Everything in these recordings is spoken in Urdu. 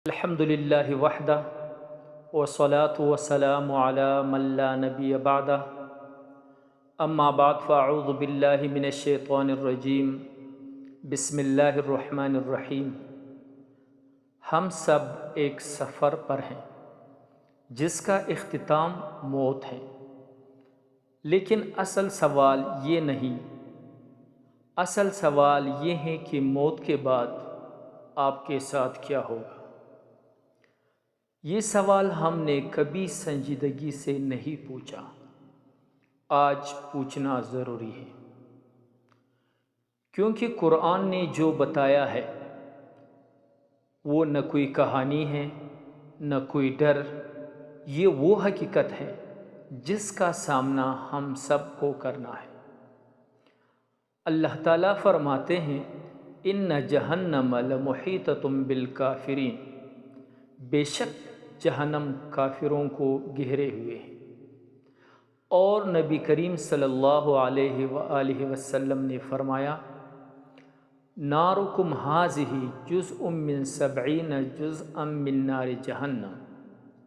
الحمد للہ وحدہ والصلاة والسلام علی من لا نبی بعدہ اما بعد فاعوذ باللہ من الشیطان الرجیم بسم اللہ الرحمن الرحیم۔ ہم سب ایک سفر پر ہیں جس کا اختتام موت ہے، لیکن اصل سوال یہ نہیں، اصل سوال یہ ہے کہ موت کے بعد آپ کے ساتھ کیا ہوگا۔ یہ سوال ہم نے کبھی سنجیدگی سے نہیں پوچھا، آج پوچھنا ضروری ہے، کیونکہ قرآن نے جو بتایا ہے وہ نہ کوئی کہانی ہے نہ کوئی ڈر، یہ وہ حقیقت ہے جس کا سامنا ہم سب کو کرنا ہے۔ اللہ تعالیٰ فرماتے ہیں ان جہنم لمحیطۃ بالکافرین، بے شک جہنم کافروں کو گھیرے ہوئے ہے۔ اور نبی کریم صلی اللہ علیہ وآلہ وسلم نے فرمایا نارکم ھذہ جزء من 70 جزءا من نار جہنم،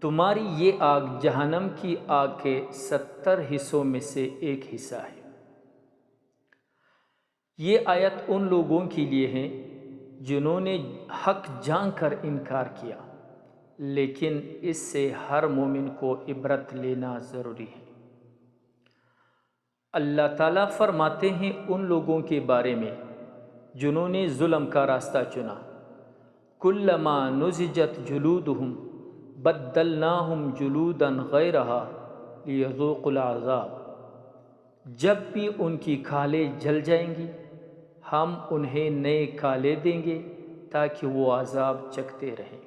تمہاری یہ آگ جہنم کی آگ کے 70 حصوں میں سے ایک حصہ ہے۔ یہ آیت ان لوگوں کے لیے ہے جنہوں نے حق جان کر انکار کیا، لیکن اس سے ہر مومن کو عبرت لینا ضروری ہے۔ اللہ تعالیٰ فرماتے ہیں ان لوگوں کے بارے میں جنہوں نے ظلم کا راستہ چنا، کلما نضجت جلودہم بدلناہم جلودا غیرہا لیذوقوا العذاب، جب بھی ان کی کھالیں جل جائیں گی ہم انہیں نئے کھالیں دیں گے تاکہ وہ عذاب چکھتے رہیں۔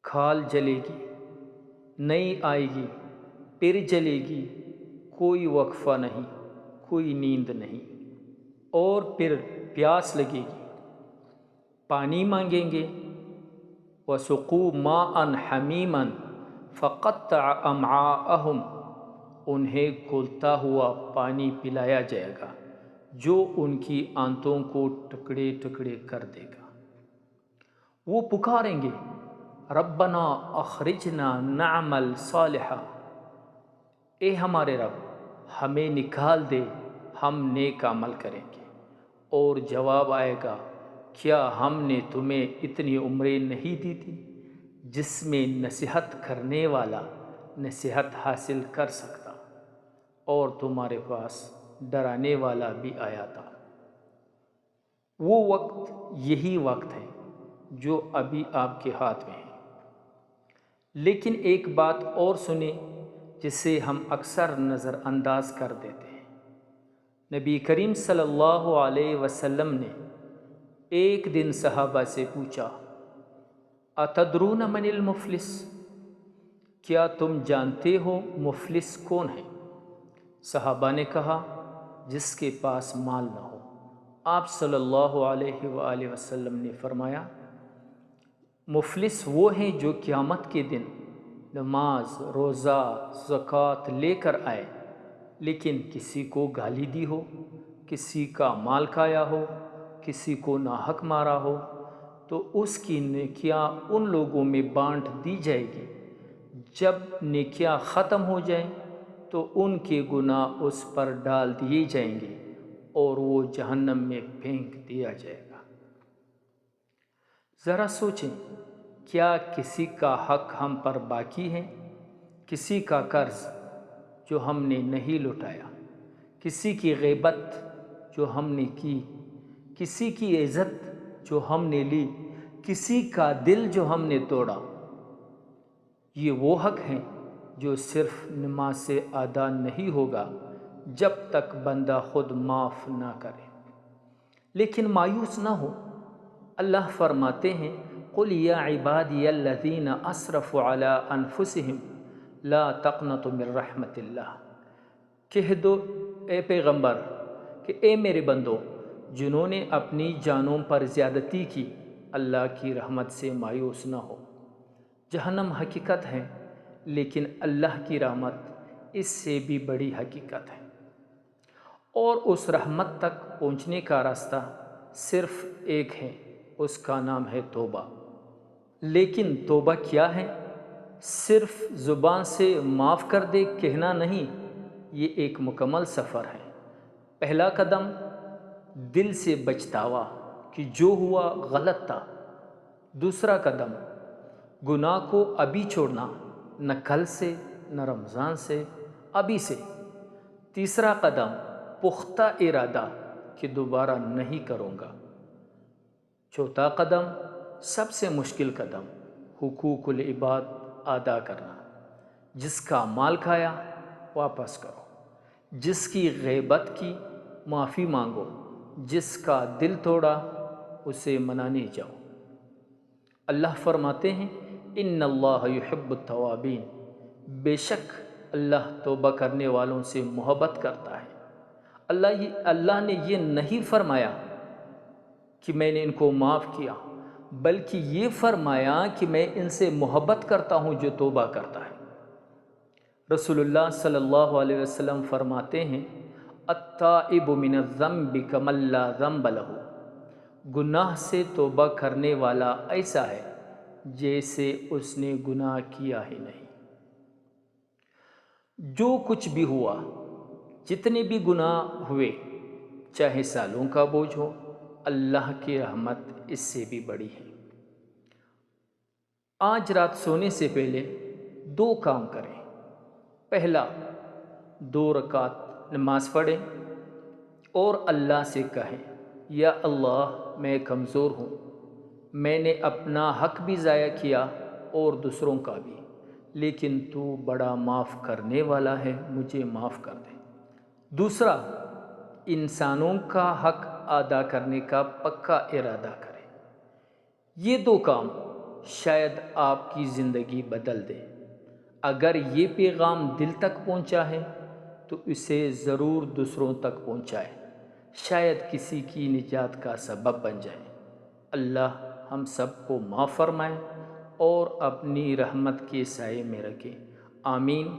کھال جلے گی، نئی آئے گی، پھر جلے گی، کوئی وقفہ نہیں، کوئی نیند نہیں، اور پھر پیاس لگے گی، پانی مانگیں گے، وَسُقُوا مَاءً حَمِيمًا فَقَطَّعَ أَمْعَاءَهُمْ، انہیں کھولتا ہوا پانی پلایا جائے گا جو ان کی آنتوں کو ٹکڑے ٹکڑے کر دے گا۔ وہ پکاریں گے ربنا اخرجنا نعمل صالحا، اے ہمارے رب ہمیں نکال دے، ہم نیک عمل کریں گے۔ اور جواب آئے گا کیا ہم نے تمہیں اتنی عمریں نہیں دی تھی جس میں نصیحت کرنے والا نصیحت حاصل کر سکتا اور تمہارے پاس ڈرانے والا بھی آیا تھا۔ وہ وقت یہی وقت ہے جو ابھی آپ کے ہاتھ میں ہے۔ لیکن ایک بات اور سنیں جسے ہم اکثر نظر انداز کر دیتے ہیں۔ نبی کریم صلی اللہ علیہ وسلم نے ایک دن صحابہ سے پوچھا اتدرون من المفلس، کیا تم جانتے ہو مفلس کون ہے؟ صحابہ نے کہا جس کے پاس مال نہ ہو۔ آپ صلی اللہ علیہ وآلہ وسلم نے فرمایا مفلس وہ ہیں جو قیامت کے دن نماز، روزہ، زکوٰۃ لے کر آئے لیکن کسی کو گالی دی ہو، کسی کا مال کھایا ہو، کسی کو ناحق مارا ہو، تو اس کی نیکیاں ان لوگوں میں بانٹ دی جائے گی۔ جب نیکیاں ختم ہو جائیں تو ان کے گناہ اس پر ڈال دیے جائیں گے اور وہ جہنم میں پھینک دیا جائے گا۔ ذرا سوچیں، کیا کسی کا حق ہم پر باقی ہے؟ کسی کا قرض جو ہم نے نہیں لوٹایا، کسی کی غیبت جو ہم نے کی، کسی کی عزت جو ہم نے لی، کسی کا دل جو ہم نے توڑا، یہ وہ حق ہیں جو صرف نماز سے ادا نہیں ہوگا جب تک بندہ خود معاف نہ کرے۔ لیکن مایوس نہ ہو، اللہ فرماتے ہیں قل یا عبادی الذین اسرفوا علی انفسہم لا تقنطوا من رحمت اللہ، کہہ دو اے پیغمبر کہ اے میرے بندو جنہوں نے اپنی جانوں پر زیادتی کی، اللہ کی رحمت سے مایوس نہ ہو۔ جہنم حقیقت ہے لیکن اللہ کی رحمت اس سے بھی بڑی حقیقت ہے، اور اس رحمت تک پہنچنے کا راستہ صرف ایک ہے، اس کا نام ہے توبہ۔ لیکن توبہ کیا ہے؟ صرف زبان سے معاف کر دے کہنا نہیں، یہ ایک مکمل سفر ہے۔ پہلا قدم دل سے بچتاوا کہ جو ہوا غلط تھا۔ دوسرا قدم گناہ کو ابھی چھوڑنا، نہ کل سے نہ رمضان سے، ابھی سے۔ تیسرا قدم پختہ ارادہ کہ دوبارہ نہیں کروں گا۔ چوتھا قدم سب سے مشکل قدم حقوق العباد ادا کرنا۔ جس کا مال کھایا واپس کرو، جس کی غیبت کی معافی مانگو، جس کا دل توڑا اسے منانے جاؤ۔ اللہ فرماتے ہیں ان اللہ یحب التوابین، بے شک اللہ توبہ کرنے والوں سے محبت کرتا ہے۔ اللہ نے یہ نہیں فرمایا کہ میں نے ان کو معاف کیا، بلکہ یہ فرمایا کہ میں ان سے محبت کرتا ہوں جو توبہ کرتا ہے۔ رسول اللہ صلی اللہ علیہ وسلم فرماتے ہیں التائب من الذنب کمن لا ذنب لہ، گناہ سے توبہ کرنے والا ایسا ہے جیسے اس نے گناہ کیا ہی نہیں۔ جو کچھ بھی ہوا، جتنے بھی گناہ ہوئے، چاہے سالوں کا بوجھ ہو، اللہ کی رحمت اس سے بھی بڑی ہے۔ آج رات سونے سے پہلے 2 کام کریں۔ پہلا، 2 رکعت نماز پڑھیں اور اللہ سے کہیں یا اللہ میں کمزور ہوں، میں نے اپنا حق بھی ضائع کیا اور دوسروں کا بھی، لیکن تو بڑا معاف کرنے والا ہے، مجھے معاف کر دے۔ دوسرا، انسانوں کا حق ادا کرنے کا پکا ارادہ کریں۔ یہ 2 کام شاید آپ کی زندگی بدل دے۔ اگر یہ پیغام دل تک پہنچا ہے تو اسے ضرور دوسروں تک پہنچائے، شاید کسی کی نجات کا سبب بن جائے۔ اللہ ہم سب کو معاف فرمائے اور اپنی رحمت کے سائے میں رکھے، آمین۔